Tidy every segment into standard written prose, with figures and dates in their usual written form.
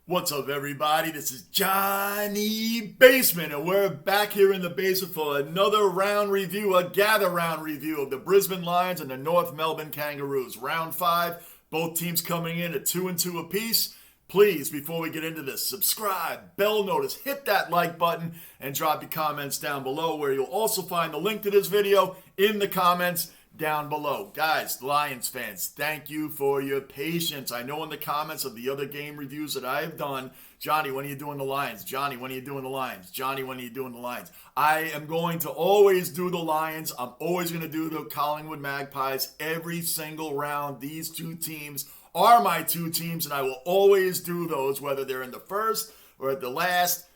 What's up, everybody? This is Johnny Basement, and we're back here in the basement for another round review, a gather round review of the Brisbane Lions and the North Melbourne Kangaroos. Round 5, both teams coming in at 2-2 apiece. Please, before we get into this, subscribe, bell notice, hit that like button, and drop your comments down below, where you'll also find the link to this video in the comments down below. Guys, Lions fans, thank you for your patience. I know in the comments of the other game reviews that I have done, Johnny, when are you doing the Lions? Johnny, when are you doing the Lions? Johnny, when are you doing the Lions? I am going to always do the Lions. I'm always going to do the Collingwood Magpies every single round. These two teams are my two teams, and I will always do those, whether they're in the first or at the last.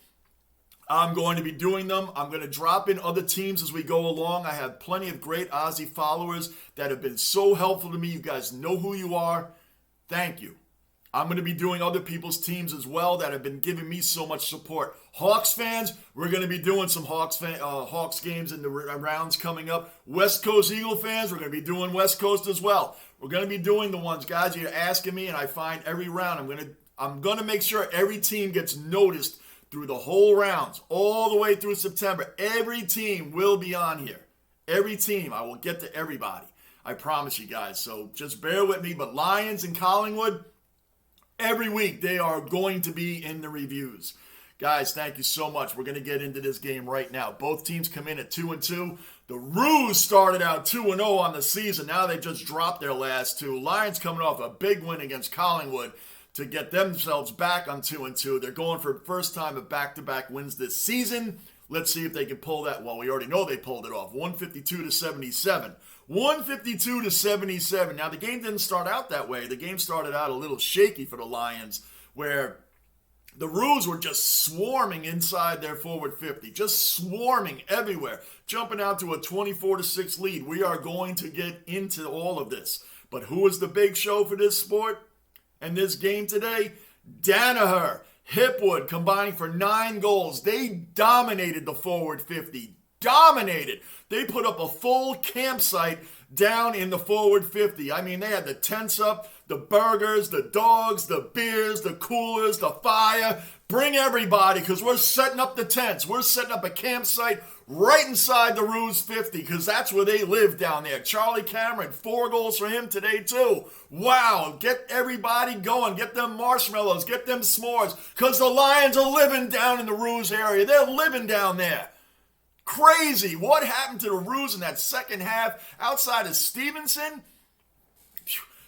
I'm going to be doing them. I'm going to drop in other teams as we go along. I have plenty of great Aussie followers that have been so helpful to me. You guys know who you are. Thank you. I'm going to be doing other people's teams as well that have been giving me so much support. Hawks fans, we're going to be doing some Hawks games in the rounds coming up. West Coast Eagle fans, we're going to be doing West Coast as well. We're going to be doing the ones, guys, you're asking me, and I find every round I'm going to make sure every team gets noticed through the whole rounds, all the way through September. Every team will be on here. Every team. I will get to everybody. I promise you guys. So just bear with me. But Lions and Collingwood, every week they are going to be in the reviews. Guys, thank you so much. We're going to get into this game right now. Both teams come in at 2-2. The Roos started out 2-0 on the season. Now they just dropped their last two. Lions coming off a big win against Collingwood to get themselves back on 2-2. They're going for the first time of back-to-back wins this season. Let's see if they can pull that. Well, we already know they pulled it off. 152-77. 152-77. Now, the game didn't start out that way. The game started out a little shaky for the Lions, where the Roos were just swarming inside their forward 50. Just swarming everywhere. Jumping out to a 24-6 lead. We are going to get into all of this. But who is the big show for this sport? And this game today, Danaher, Hipwood combining for 9 goals. They dominated the forward 50. Dominated. They put up a full campsite down in the forward 50. I mean, they had the tents up, the burgers, the dogs, the beers, the coolers, the fire. Bring everybody, because we're setting up the tents. We're setting up a campsite right inside the Roos 50, because that's where they live down there. Charlie Cameron, 4 goals for him today too. Wow, get everybody going. Get them marshmallows, get them s'mores, because the Lions are living down in the Roos area. They're living down there. Crazy. What happened to the Roos in that second half outside of Stevenson?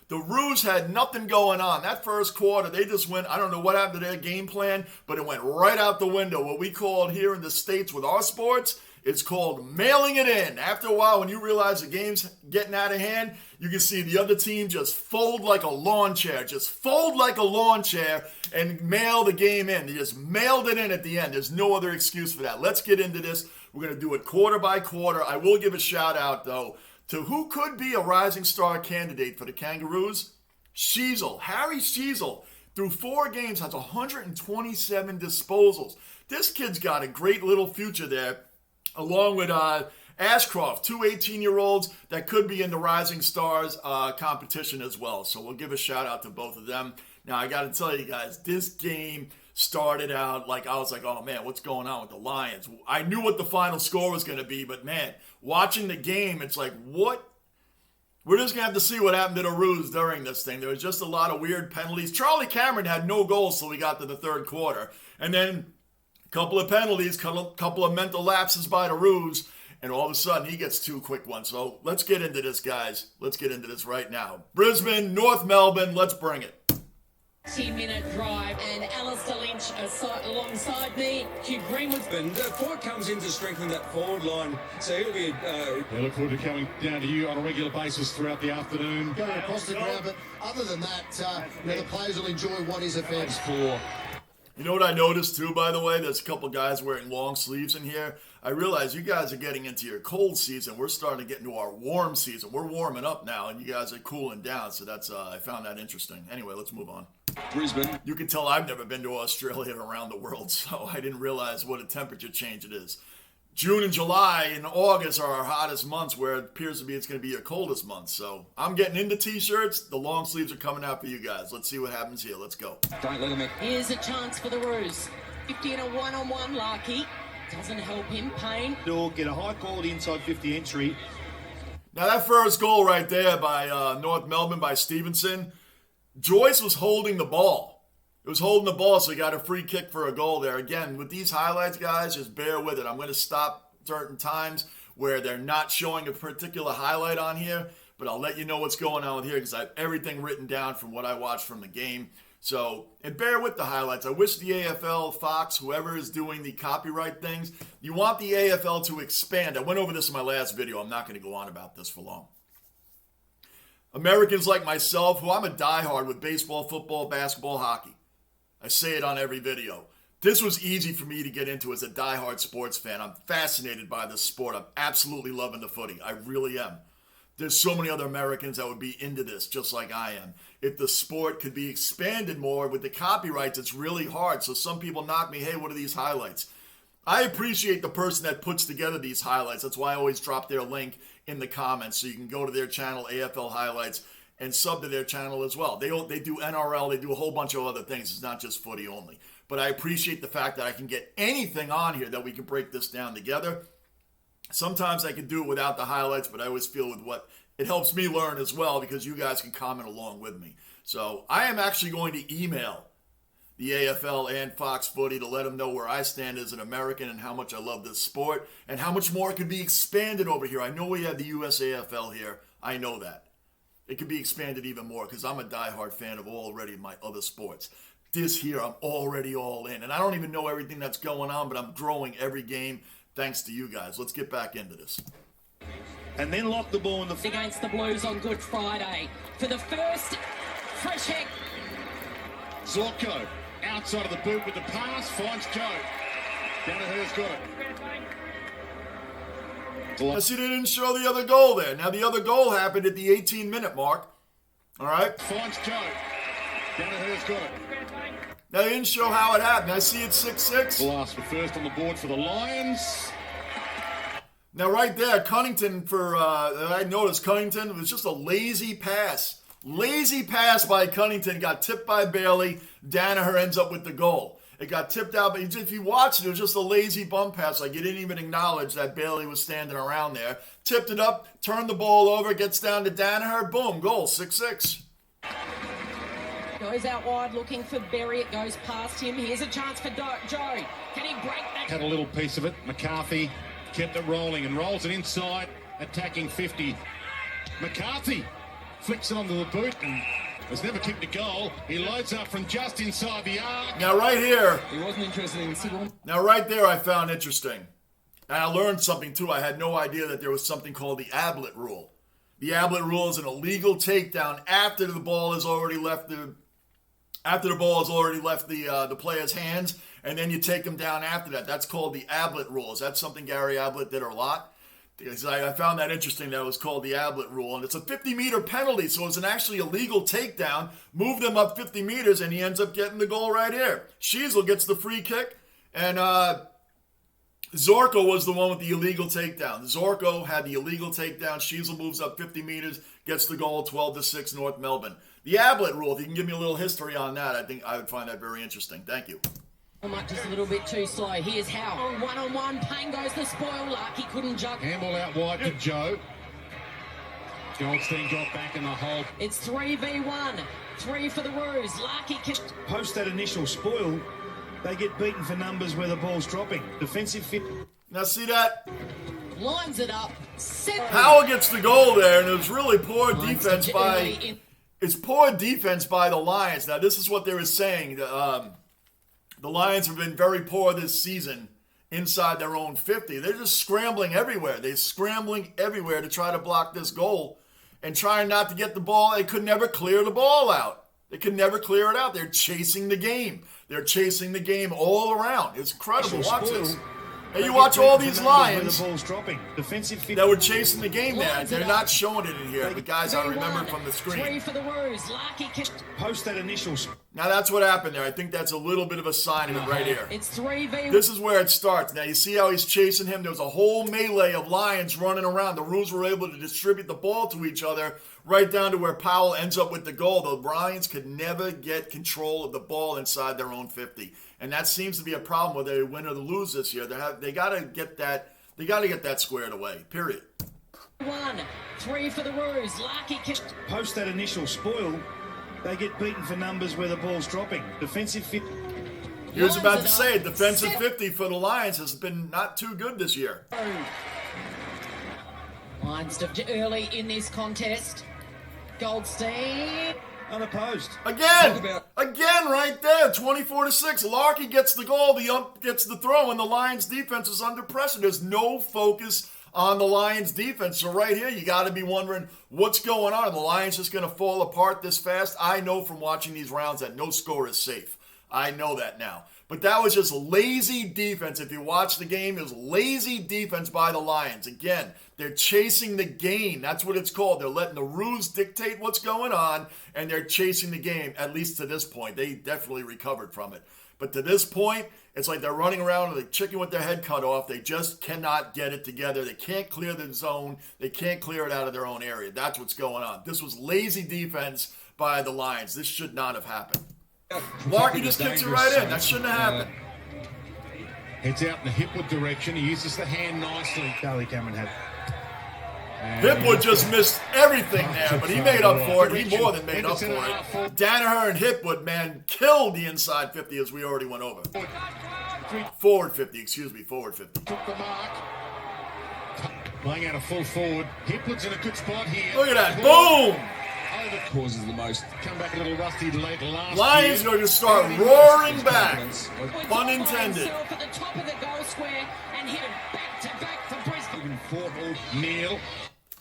The Roos had nothing going on. That first quarter, they just went, I don't know what happened to their game plan, but it went right out the window. What we call it here in the States with our sports, it's called mailing it in. After a while, when you realize the game's getting out of hand, you can see the other team just fold like a lawn chair. Just fold like a lawn chair and mail the game in. They just mailed it in at the end. There's no other excuse for that. Let's get into this. We're going to do it quarter by quarter. I will give a shout out, though, to who could be a rising star candidate for the Kangaroos. Sheezel, Harry Sheezel, through 4 games has 127 disposals. This kid's got a great little future there, along with Ashcroft, 2 18-year-olds that could be in the Rising Stars competition as well. So we'll give a shout out to both of them. Now, I got to tell you guys, this game started out like I was like, oh man, what's going on with the Lions? I knew what the final score was going to be, but man, watching the game, it's like, what? We're just going to have to see what happened to the Roos during this thing. There was just a lot of weird penalties. Charlie Cameron had no goals till we got to the third quarter. And then a couple of penalties, couple of mental lapses by the Roos, and all of a sudden he gets 2 quick ones. So let's get into this, guys. Let's get into this right now. Brisbane, North Melbourne, let's bring it. 10-minute drive, and Alistair Lynch alongside me. Hugh Greenwood. And Ford comes in to strengthen that forward line, so he'll be. I look forward to coming down to you on a regular basis throughout the afternoon. Going across the ground, but other than that, the players will enjoy what is a fair score. You know what I noticed too, by the way? There's a couple guys wearing long sleeves in here. I realize you guys are getting into your cold season. We're starting to get into our warm season. We're warming up now, and you guys are cooling down. So that's I found that interesting. Anyway, let's move on. Brisbane. You can tell I've never been to Australia and around the world, so I didn't realize what a temperature change it is. June and July and August are our hottest months, where it appears to be it's going to be your coldest month. So I'm getting into t-shirts. The long sleeves are coming out for you guys. Let's see what happens here. Let's go. Don't let him in. Here's a chance for the Roos. 50 in a one-on-one, Larky. Doesn't help him. Payne. Or get a high-quality inside 50 entry. Now that first goal right there by North Melbourne by Stevenson, Joyce was holding the ball. It was holding the ball, so he got a free kick for a goal there. Again, with these highlights, guys, just bear with it. I'm going to stop certain times where they're not showing a particular highlight on here, but I'll let you know what's going on with here because I have everything written down from what I watched from the game. So, and bear with the highlights. I wish the AFL, Fox, whoever is doing the copyright things, you want the AFL to expand. I went over this in my last video. I'm not going to go on about this for long. Americans like myself, who I'm a diehard with baseball, football, basketball, hockey. I say it on every video. This was easy for me to get into as a diehard sports fan. I'm fascinated by this sport. I'm absolutely loving the footy. I really am. There's so many other Americans that would be into this, just like I am. If the sport could be expanded more with the copyrights, it's really hard. So some people knock me, hey, what are these highlights? I appreciate the person that puts together these highlights. That's why I always drop their link in the comments so you can go to their channel, AFL Highlights, and sub to their channel as well. They do NRL, they do a whole bunch of other things. It's not just footy only. But I appreciate the fact that I can get anything on here that we can break this down together. Sometimes I can do it without the highlights, but I always feel with what it helps me learn as well because you guys can comment along with me. So I am actually going to email the AFL and Fox Footy to let them know where I stand as an American and how much I love this sport and how much more it could be expanded over here. I know we have the US AFL here. I know that. It could be expanded even more because I'm a diehard fan of already my other sports. This here, I'm already all in. And I don't even know everything that's going on, but I'm growing every game thanks to you guys. Let's get back into this. And then lock the ball in the... Against the Blues on Good Friday. For the first fresh hit. Zorko outside of the boot with the pass, finds Joe. Danaher's got it. Now, see, they didn't show the other goal there. Now, the other goal happened at the 18-minute mark. All right? Finds Joe. Danaher's got it. Now, they didn't show how it happened. I see it's 6-6. Blast for first on the board for the Lions. Now, right there, Cunnington I noticed Cunnington, it was just a lazy pass. Lazy pass by Cunnington. Got tipped by Bailey. Danaher ends up with the goal. It got tipped out, but if you watch it, it was just a lazy bump pass. Like, you didn't even acknowledge that Bailey was standing around there. Tipped it up, turned the ball over, gets down to Danaher. Boom, goal, 6-6. Goes out wide looking for Berry. It goes past him. Here's a chance for Joe. Can he break that? Had a little piece of it. McCarthy kept it rolling and rolls it inside, attacking 50. McCarthy flicks it onto the boot and has never kicked a goal. He loads up from just inside the arc. Now, right here. He wasn't interested in Sigurd. Now, right there, I found interesting. And I learned something, too. I had no idea that there was something called the Ablett rule. The Ablett rule is an illegal takedown after the ball has already left the player's hands, and then you take them down after that. That's called the Ablett rule. Is that something Gary Ablett did a lot? Because I found that interesting that it was called the Ablett rule. And it's a 50-meter penalty, so it's an actually illegal takedown. Move them up 50 meters, and he ends up getting the goal right here. Sheasel gets the free kick, and Zorko was the one with the illegal takedown. Zorko had the illegal takedown. Sheasel moves up 50 meters, gets the goal, 12-6 North Melbourne. The Ablett rule, if you can give me a little history on that, I think I would find that very interesting. Thank you. Might just a little bit too slow. Here's Howe. One-on-one. Payne goes the spoil. Larky couldn't jump. Handball out wide to Joe. Goldstein got back in the hole. It's 3v1. 3 for the Roos. Larky can... Post that initial spoil, they get beaten for numbers where the ball's dropping. Defensive fit. Now see that? Lines it up. Howell gets the goal there, and it was really poor defense by... It's poor defense by the Lions. Now, this is what they were saying. The Lions have been very poor this season inside their own 50. They're just scrambling everywhere. They're scrambling everywhere to try to block this goal and trying not to get the ball. They could never clear the ball out. They could never clear it out. They're chasing the game. They're chasing the game all around. It's incredible. Watch this. Hey, you watch all these Lions that were chasing the game there. They're not showing it in here. But guys, I remember from the screen. Post that initial. Now that's what happened there. I think that's a little bit of a sign of it right here. It's 3v1. This is where it starts. Now you see how he's chasing him? There was a whole melee of Lions running around. The Roos were able to distribute the ball to each other right down to where Powell ends up with the goal. The Lions could never get control of the ball inside their own 50. And that seems to be a problem whether they win or lose this year. They got to get that. They got to get that squared away. Period. 1-3 for the Roos. Larky kick. Post that initial spoil, they get beaten for numbers where the ball's dropping. Defensive fit. He was about to say, defensive 50 for the Lions has been not too good this year. Lions early in this contest. Goldstein. Unopposed. Again right there, 24-6. Larky gets the goal, the ump gets the throw, and the Lions defense is under pressure. There's no focus on the Lions defense. So right here, you got to be wondering what's going on. Are the Lions just going to fall apart this fast? I know from watching these rounds that no score is safe. I know that now. But that was just lazy defense. If you watch the game, it was lazy defense by the Lions. Again, they're chasing the game. That's what it's called. They're letting the Roos dictate what's going on, and they're chasing the game, at least to this point. They definitely recovered from it. But to this point, it's like they're running around with a chicken with their head cut off. They just cannot get it together. They can't clear the zone. They can't clear it out of their own area. That's what's going on. This was lazy defense by the Lions. This should not have happened. Larky just kicks it right in. That shouldn't have happened. Heads out in the Hipwood direction. He uses the hand nicely. Charlie Cameron had. Hipwood just missed everything there, but he made up for it. He more than made up for it. Danaher and Hipwood, man, killed the inside 50 as we already went over. Forward 50. Forward 50. Took the mark. Playing out a full forward. Hipwood's in a good spot here. Look at that. Boom! Causes the most. Come back a little rusty late last Lions year. are going to start roaring back. Pun intended. At the top of the goal square and hit it back to back for Brisbane. Neil.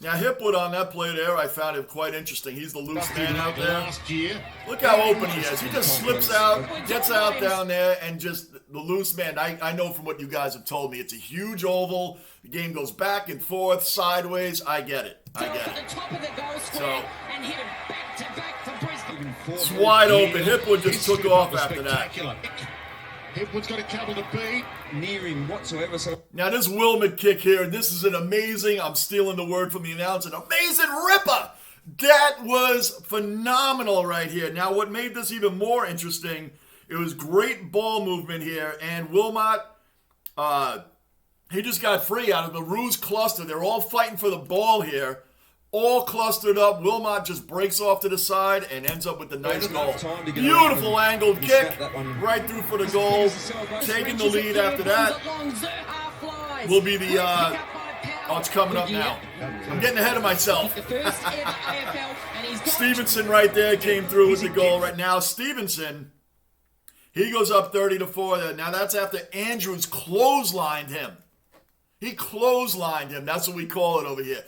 Now, Hipwood on that play there, I found it quite interesting. He's the loose man out there. Last year. Look how open he is. He just slips out, gets out down there, and just the loose man. I know from what you guys have told me, it's a huge oval. The game goes back and forth, sideways. I get it. At the top of the goal square and hit it back to back for Brisbane. It's wide open. Hipwood just took off after that. Hipwood's got a couple to beat. Near him whatsoever. So Now this Wilmot kick here, this is an amazing, I'm stealing the word from the announcer, an amazing ripper. That was phenomenal right here. Now what made this even more interesting, it was great ball movement here, and Wilmot, he just got free out of the Roos cluster. They're all fighting for the ball here. All clustered up. Wilmot just breaks off to the side and ends up with the nice goal. Beautiful angled kick right through for the goal. Taking the lead after that will be the... oh, it's coming up now. I'm getting ahead of myself. Stevenson right there came through with the goal right now. Stevenson, he goes up 30-4 there. Now that's after Andrews clotheslined him. He clotheslined him. That's what we call it over here.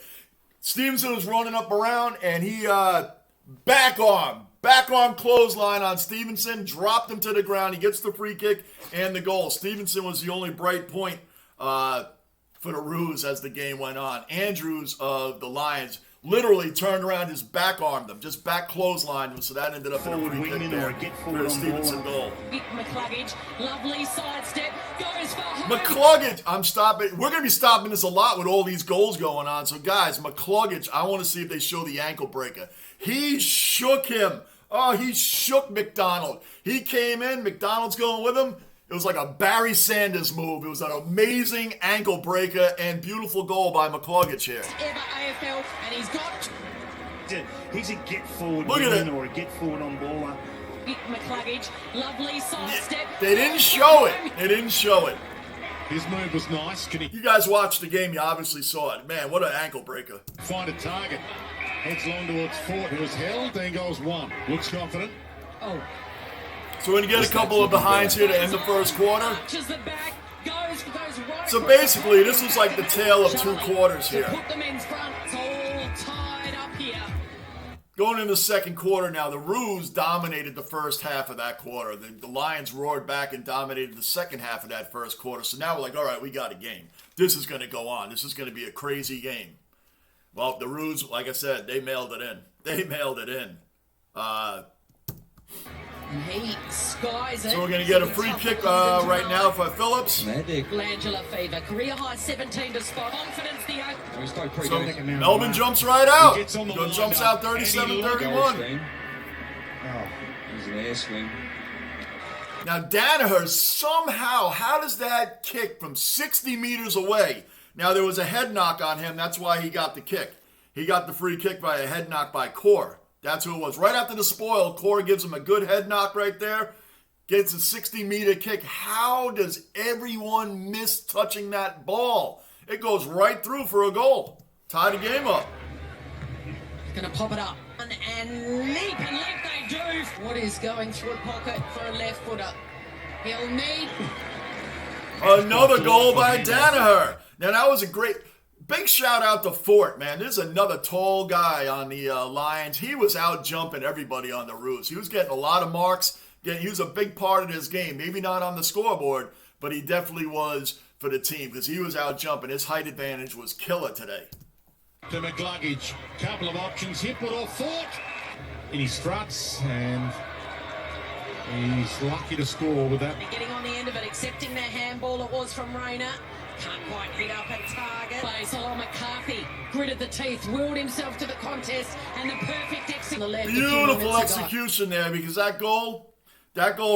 Stevenson was running up around, and he back arm clothesline on Stevenson, dropped him to the ground. He gets the free kick and the goal. Stevenson was the only bright point for the Roos as the game went on. Andrews of the Lions literally turned around, just back armed them, just back clotheslined them, so that ended up in a free kick there for the Stevenson goal. McCluggage, lovely sidestep, goes for home. McCluggage, I'm stopping. We're going to be stopping this a lot with all these goals going on. So, guys, McCluggage, I want to see if they show the ankle breaker. He shook him. Oh, he shook McDonald. He came in. McDonald's going with him. It was like a Barry Sanders move. It was an amazing ankle breaker and beautiful goal by McCluggage here. Ever AFL, and he's got... He's a get forward Look at it. or a get forward on baller. McCluggage, lovely sidestep. They didn't show it. They didn't show it. His move was nice. Can he You guys watched the game. You obviously saw it. Man, what an ankle breaker. find a target? Heads long towards Fort, who was held. Then goes one. Looks confident. Oh. So we're going to get a couple of behinds here to end the first quarter. Arches the back, goes right So basically, this was like the tale of two quarters here. Put the men's front, it's all tied up here. Going into the second quarter now, the Roos dominated the first half of that quarter. The Lions roared back and dominated the second half of that first quarter. So now we're like, all right, we got a game. This is going to go on. This is going to be a crazy game. Well, the Roos, like I said, they mailed it in. They mailed it in. He skies it. So we're going to get a free kick right now for Phillips. Glandular fever. Career high 17 to spot. Confidence the oak. So Melbourne jumps right out. He gets on the Jumps line out up, 37-31. There's an air swing. Now Danaher somehow, how does that kick from 60 meters away? Now there was a head knock on him. That's why he got the kick. He got the free kick by a head knock by Core. That's who it was. Right after the spoil, Core gives him a good head knock right there. Gets a 60-meter kick. How does everyone miss touching that ball? It goes right through for a goal. Tie the game up. Gonna pop it up. And leap they do. What is going through a pocket for a left footer? He'll need. Another goal by Danaher. Now that was a great, big shout out to Fort, man. There's another tall guy on the Lions. He was out jumping everybody on the Roos. He was getting a lot of marks. He was a big part of this game. Maybe not on the scoreboard, but he definitely was for the team because he was out jumping. His height advantage was killer today. To McGluggage. Couple of options. Hit put off Fort. And he struts and he's lucky to score with that. Getting on the end of it, accepting their handball. It was from Rayner. Can't quite hit up at target. Plays along McCarthy. Gritted the teeth, willed himself to the contest, and the perfect exit. The left. Beautiful execution there because that goal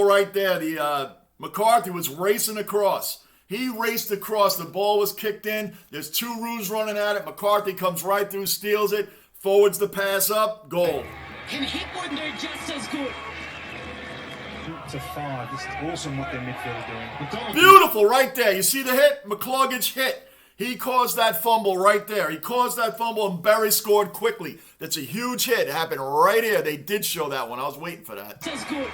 right there, the McCarthy was racing across. He raced across. The ball was kicked in. There's two Roos running at it. McCarthy comes right through, steals it, forwards the pass up, goal. Can Hipwood do just as good? It's a 5. It's awesome what their midfield are doing. Beautiful right there. You see the hit? McCluggage hit. He caused that fumble right there. He caused that fumble and Berry scored quickly. That's a huge hit. It happened right here. They did show that one. I was waiting for that. Just good.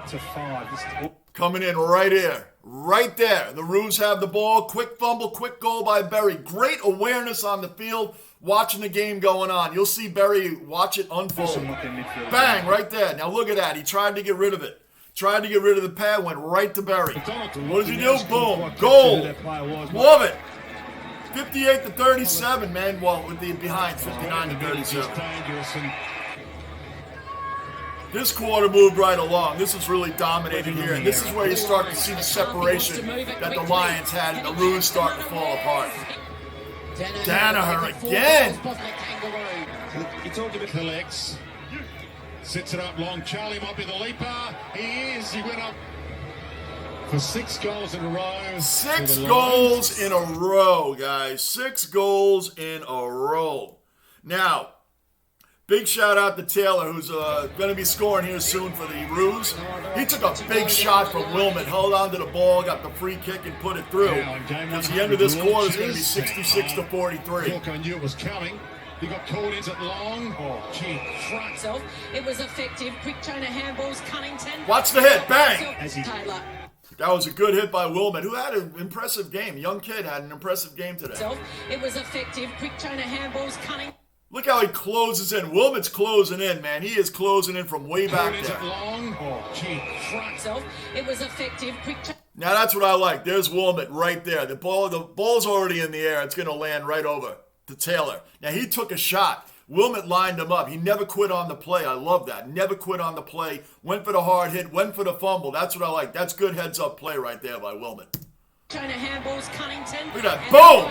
It's a 5. Coming in right here. Right there. The Roos have the ball. Quick fumble, quick goal by Berry. Great awareness on the field, watching the game going on. You'll see Berry watch it unfold. Bang, right there. Now look at that. He tried to get rid of it. Tried to get rid of the pad, went right to Berry. What does he do? Boom. Goal. Love it. 58-37, man. Well, with the behind, 59-37. This quarter moved right along. This is really dominated here. And this is where you start to see the separation that the Lions had and the Roos start to fall apart. Danaher again. He talked about collects. Sits it up long. Charlie might be the leaper. He is. He went up for 6 goals in a row. 6 goals in a row, guys. 6 goals in a row. Now, big shout out to Taylor, who's going to be scoring here soon for the Roos. He took a big shot from Wilmot, held on to the ball, got the free kick, and put it through. Because the end of this quarter is going to be 66-43. Walker knew it was coming. He got caught into it long. Oh, gee. Front. It was effective. Quick chain of handballs. Cunnington. Watch the hit. Bang. Taylor. That was a good hit by Wilmot, who had an impressive game. Young kid had an impressive game today. It was effective. Quick chain of handballs. Cunnington. Look how he closes in. Wilmot's closing in, man. He is closing in from way back there. Long. Oh, gee. Front. It was effective. Quick chain. Now that's what I like. There's Wilmot right there. The ball's already in the air. It's going to land right over to Taylor. Now he took a shot. Wilmot lined him up. He never quit on the play. I love that. Never quit on the play. Went for the hard hit. Went for the fumble. That's what I like. That's good heads-up play right there by Wilmot. Chain of handballs. Cunnington. Look at that. Boom!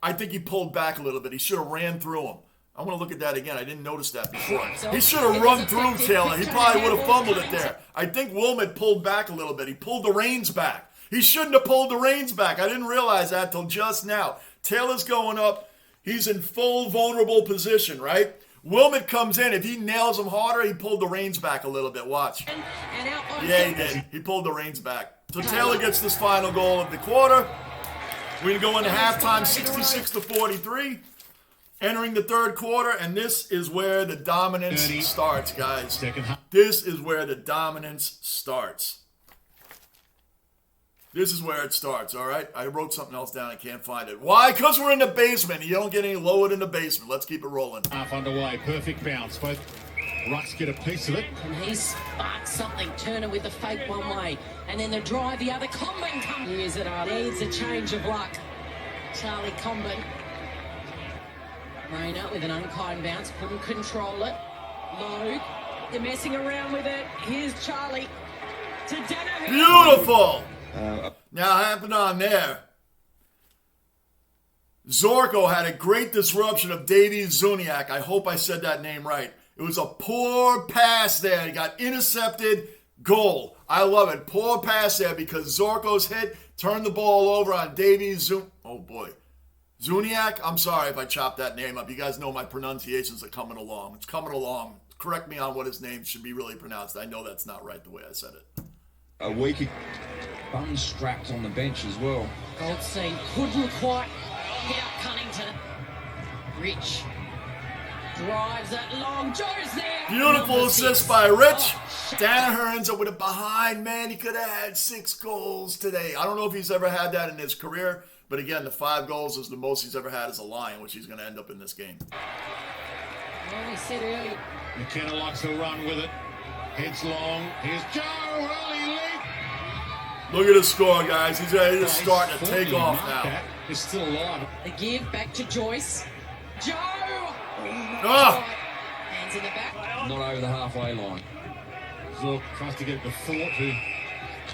I think he pulled back a little bit. He should have ran through him. I want to look at that again. I didn't notice that before. He should have run through Taylor. He probably would have fumbled it there. I think Wilmot pulled back a little bit. He pulled the reins back. He shouldn't have pulled the reins back. I didn't realize that till just now. Taylor's going up. He's in full vulnerable position, right? Wilmot comes in. If he nails him harder, he pulled the reins back a little bit. Watch. Yeah, he did. He pulled the reins back. So Taylor gets this final goal of the quarter. We're going to go into halftime 66-43. Entering the third quarter, and this is where the dominance starts, guys. This is where the dominance starts. This is where it starts, all right? I wrote something else down. I can't find it. Why? Because we're in the basement. You don't get any lower in the basement. Let's keep it rolling. Half underway. Perfect bounce. Both rucks get a piece of it. And he sparks something. Turner with the fake one way. And then the drive the other. Comben comes. Here's it up. Needs a change of luck. Charlie Comben. Rayner with an unkind bounce. Couldn't control it. Logue. They're messing around with it. Here's Charlie to Danaher. Beautiful. Now, happened on there. Zorko had a great disruption of Davey Zuniak. I hope I said that name right. It was a poor pass there. He got intercepted. Goal. I love it. Poor pass there because Zorko's hit turned the ball over on Davey Zuniak. I'm sorry if I chopped that name up. You guys know my pronunciations are coming along. It's coming along. Correct me on what his name should be really pronounced. I know that's not right the way I said it. A week bum strapped on the bench as well. Goldstein couldn't quite get up Cunnington. Rich drives it long. Joe's there. Beautiful assist by Rich. Danaher ends up with a behind. Man, he could have had 6 goals today. I don't know if he's ever had that in his career, but again, the 5 goals is the most he's ever had as a Lion, which he's going to end up in this game. Well, we said earlier. McKenna likes to run with it. Heads long. Here's Joe. Early lead. Look at the score, guys. He's starting to take off now. He's still alive. The give back to Joyce. Joe! Ah! Hands in the back. Not over the halfway line. Zork tries to get the thought.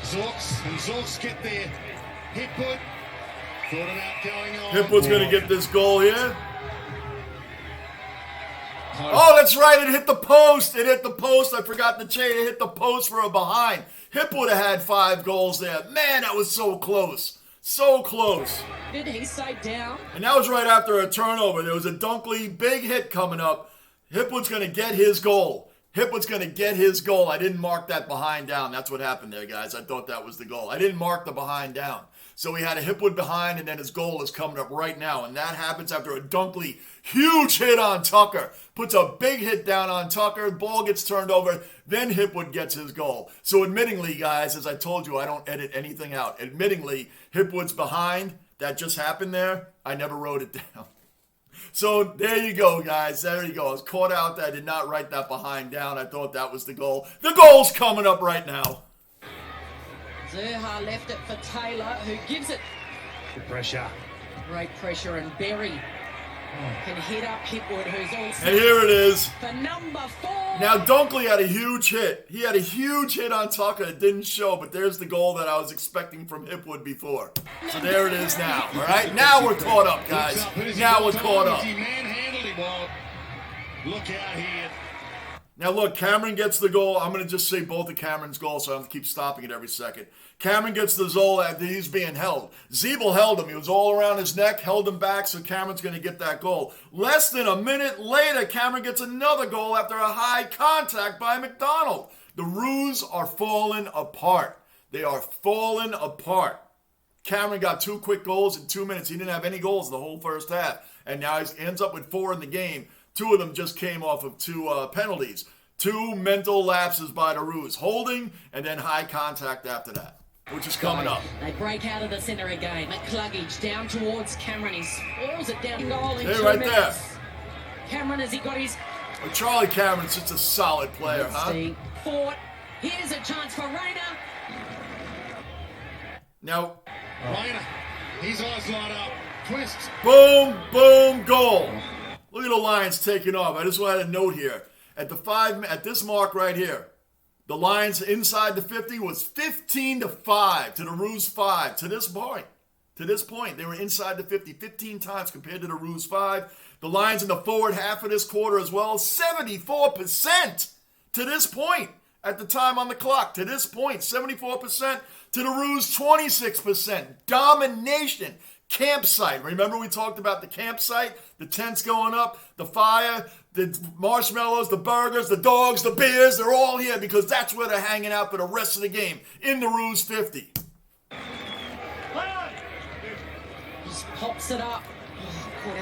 Zorks get there. Hipwood. Thought about going on. Hipwood's going to get this goal here. Oh, that's right. It hit the post. It hit the post. I forgot to change. It hit the post for a behind. Hip would have had 5 goals there. Man, that was so close. So close. Did he stay down? And that was right after a turnover. There was a Dunkley big hit coming up. Hipwood's going to get his goal. Hipwood's going to get his goal. I didn't mark that behind down. That's what happened there, guys. I thought that was the goal. I didn't mark the behind down. So he had a Hipwood behind, and then his goal is coming up right now. And that happens after a Dunkley huge hit on Tucker. Puts a big hit down on Tucker. Ball gets turned over. Then Hipwood gets his goal. So admittingly, guys, as I told you, I don't edit anything out. Admittingly, Hipwood's behind. That just happened there. I never wrote it down. So there you go, guys. There you go. I was caught out that I did not write that behind down. I thought that was the goal. The goal's coming up right now. Zerha left it for Taylor, who gives it. Good pressure. Great pressure, and Berry can hit up Hipwood, who's all set. And here it is. For number 4. Now, Dunkley had a huge hit. He had a huge hit on Tucker. It didn't show, but there's the goal that I was expecting from Hipwood before. So there it is now, all right? Now we're caught up, guys. Now we're caught up. Look out here. Now, look, Cameron gets the goal. I'm going to just say both of Cameron's goals, so I don't have to keep stopping it every second. Cameron gets the goal after he's being held. Zeeble held him. He was all around his neck, held him back, so Cameron's going to get that goal. Less than a minute later, Cameron gets another goal after a high contact by McDonald. The Roos are falling apart. They are falling apart. Cameron got 2 quick goals in 2 minutes. He didn't have any goals the whole first half, and now he ends up with 4 in the game. 2 of them just came off of 2 penalties. 2 mental lapses by the Roos. Holding and then high contact after that, which is coming up. They break out of the centre again. McCluggage down towards Cameron. He spills it down goal in Hey, 2 right minutes. there. Cameron, has he got his... Well, Charlie Cameron's just a solid player, huh? Fort. Here's a chance for Rayner. Now, Rayner, his eyes light up. Twist. boom, boom, goal. Look at the Lions taking off. I just wanted to note here. At this mark right here, the Lions inside the 50 was 15-5 to the Roos 5. To this point, they were inside the 50 15 times compared to the Roos 5. The Lions in the forward half of this quarter as well, 74% to this point at the time on the clock. To this point, 74% to the Roos, 26%. Domination. Campsite. Remember we talked about the campsite? The tents going up, the fire, the marshmallows, the burgers, the dogs, the beers. They're all here because that's where they're hanging out for the rest of the game in the Roos 50. Just pops it up.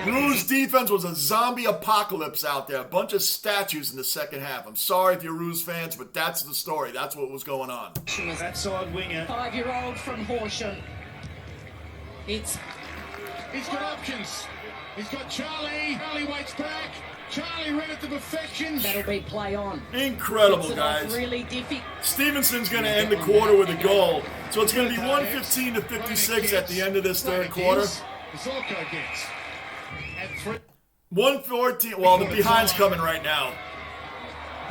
Roos defense was a zombie apocalypse out there. A bunch of statues in the second half. I'm sorry if you're Roos fans, but that's the story. That's what was going on. That side winger. 5-year-old from Horsham. He's got options. He's got Charlie. Charlie waits back. Charlie read it to perfection. That'll be play on. Incredible, guys. Really difficult. Stevenson's going to end the quarter with a goal. So it's going to be 115-56 at the end of this third quarter. Zorko gets. At 114. Well, the behind's coming right now.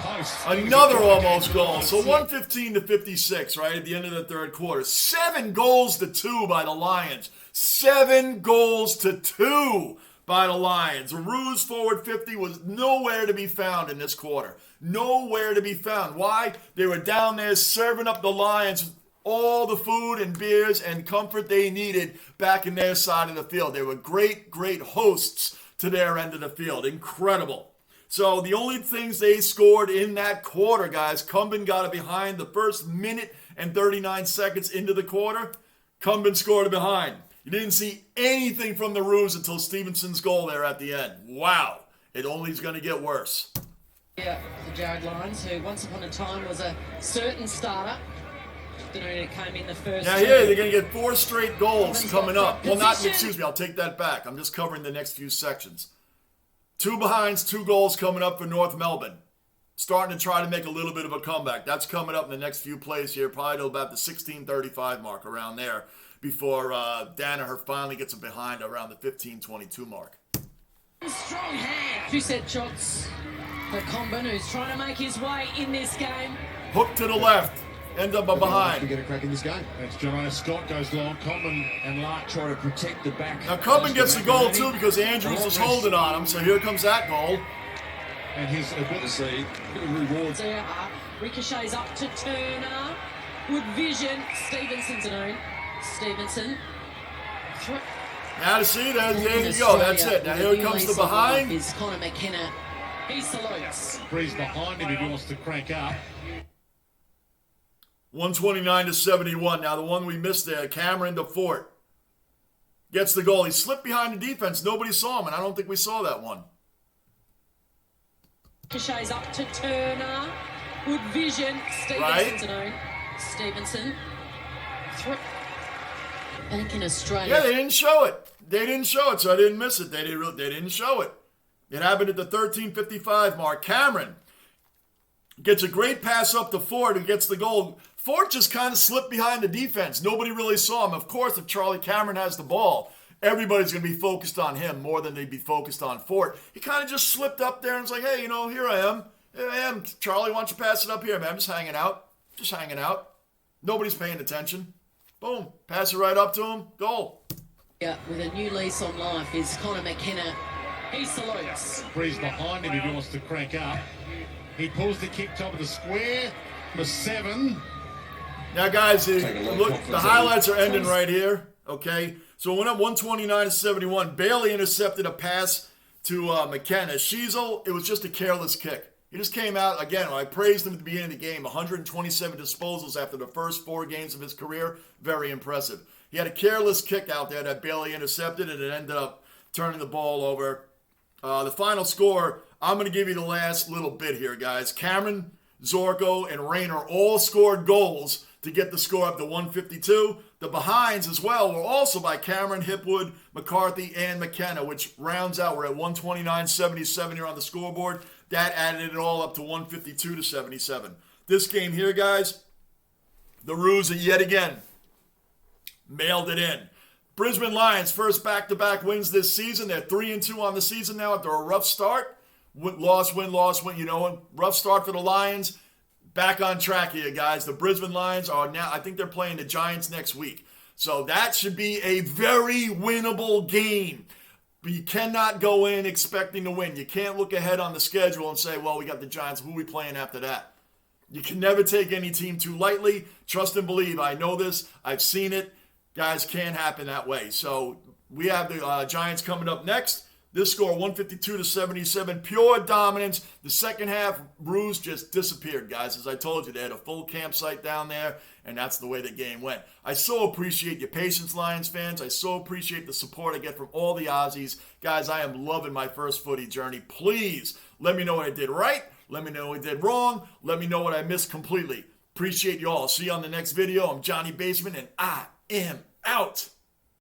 post. Another almost goal. So 115 to 56, right, at the end of the third quarter. 7 goals to 2 by the Lions. 7 goals to 2 by the Lions. The Roos forward 50 was nowhere to be found in this quarter. Nowhere to be found. Why? They were down there serving up the Lions all the food and beers and comfort they needed back in their side of the field. They were great, great hosts to their end of the field. Incredible. So the only things they scored in that quarter, guys, Cumberland got it behind the first minute and 39 seconds into the quarter. Cumberland scored it behind. You didn't see anything from the Roos until Stevenson's goal there at the end. Wow. It only is going to get worse. Yeah, for Jared Lyons, who once upon a time was a certain starter. Don't know when it came in the first. Now here, they're going to get 4 straight goals coming up. Well, not, excuse me, I'll take that back. I'm just covering the next few sections. 2 behinds, 2 goals coming up for North Melbourne. Starting to try to make a little bit of a comeback. That's coming up in the next few plays here, probably to about the 16:35 mark around there before Danaher finally gets them behind around the 15:22 mark. Strong hand. 2 set shots for Comben, who's trying to make his way in this game. Hook to the left. End up behind. We get a crack in this game. That's Jerome Scott goes long. Common and Lark try to protect the back. Now Cumberland gets the goal too because Andrews was holding on him. So here comes that goal. And his ability rewards. There ricochets up to Turner. Good vision. Stevenson's an own. Stevenson. Now to see that, there you go. That's it. Now here comes the behind. Is Connor McKenna. He salutes. Breeze behind him if he wants to crank up. 129 to 71. Now the one we missed there, Cameron DeFort gets the goal. He slipped behind the defense. Nobody saw him, and I don't think we saw that one. Ricochets up to Turner. Good vision. Stevenson's an own. Stevenson. Back in Australia. Yeah, they didn't show it. They didn't show it, so I didn't miss it. They didn't show it. It happened at the 13:55 mark. Cameron gets a great pass up to Ford, who gets the goal. Ford just kind of slipped behind the defense. Nobody really saw him. Of course, if Charlie Cameron has the ball, everybody's going to be focused on him more than they'd be focused on Ford. He kind of just slipped up there and was like, hey, here I am. Here I am. Charlie, why don't you pass it up here, man? I'm just hanging out. Just hanging out. Nobody's paying attention. Boom. Pass it right up to him. Goal. Yeah, with a new lease on life is Connor McKenna. He salutes. Breeze behind him if he wants to crank up. He pulls the kick top of the square. Number 7. Now, guys, look, the highlights are ending right here, okay? So it went up 129 to 71. Bailey intercepted a pass to McKenna. Sheasel, it was just a careless kick. He just came out, again, I praised him at the beginning of the game, 127 disposals after the first 4 games of his career. Very impressive. He had a careless kick out there that Bailey intercepted, and it ended up turning the ball over. The final score, I'm going to give you the last little bit here, guys. Cameron, Zorko, and Rayner all scored goals to get the score up to 152. The behinds as well were also by Cameron, Hipwood, McCarthy, and McKenna, which rounds out. We're at 129-77 here on the scoreboard. That added it all up to 152 to 77. This game here, guys, the Roos yet again mailed it in. Brisbane Lions, first back-to-back wins this season. They're 3-2 on the season now after a rough start. Loss, win, rough start for the Lions. Back on track here, guys. The Brisbane Lions are now, I think they're playing the Giants next week. So that should be a very winnable game. But you cannot go in expecting to win. You can't look ahead on the schedule and say, well, we got the Giants. Who are we playing after that? You can never take any team too lightly. Trust and believe. I know this. I've seen it. Guys, can't happen that way. So we have the Giants coming up next. This score, 152 to 77, pure dominance. The second half, Roos just disappeared, guys. As I told you, they had a full campsite down there, and that's the way the game went. I so appreciate your patience, Lions fans. I so appreciate the support I get from all the Aussies. Guys, I am loving my first footy journey. Please let me know what I did right. Let me know what I did wrong. Let me know what I missed completely. Appreciate you all. See you on the next video. I'm Johnny Basement, and I am out.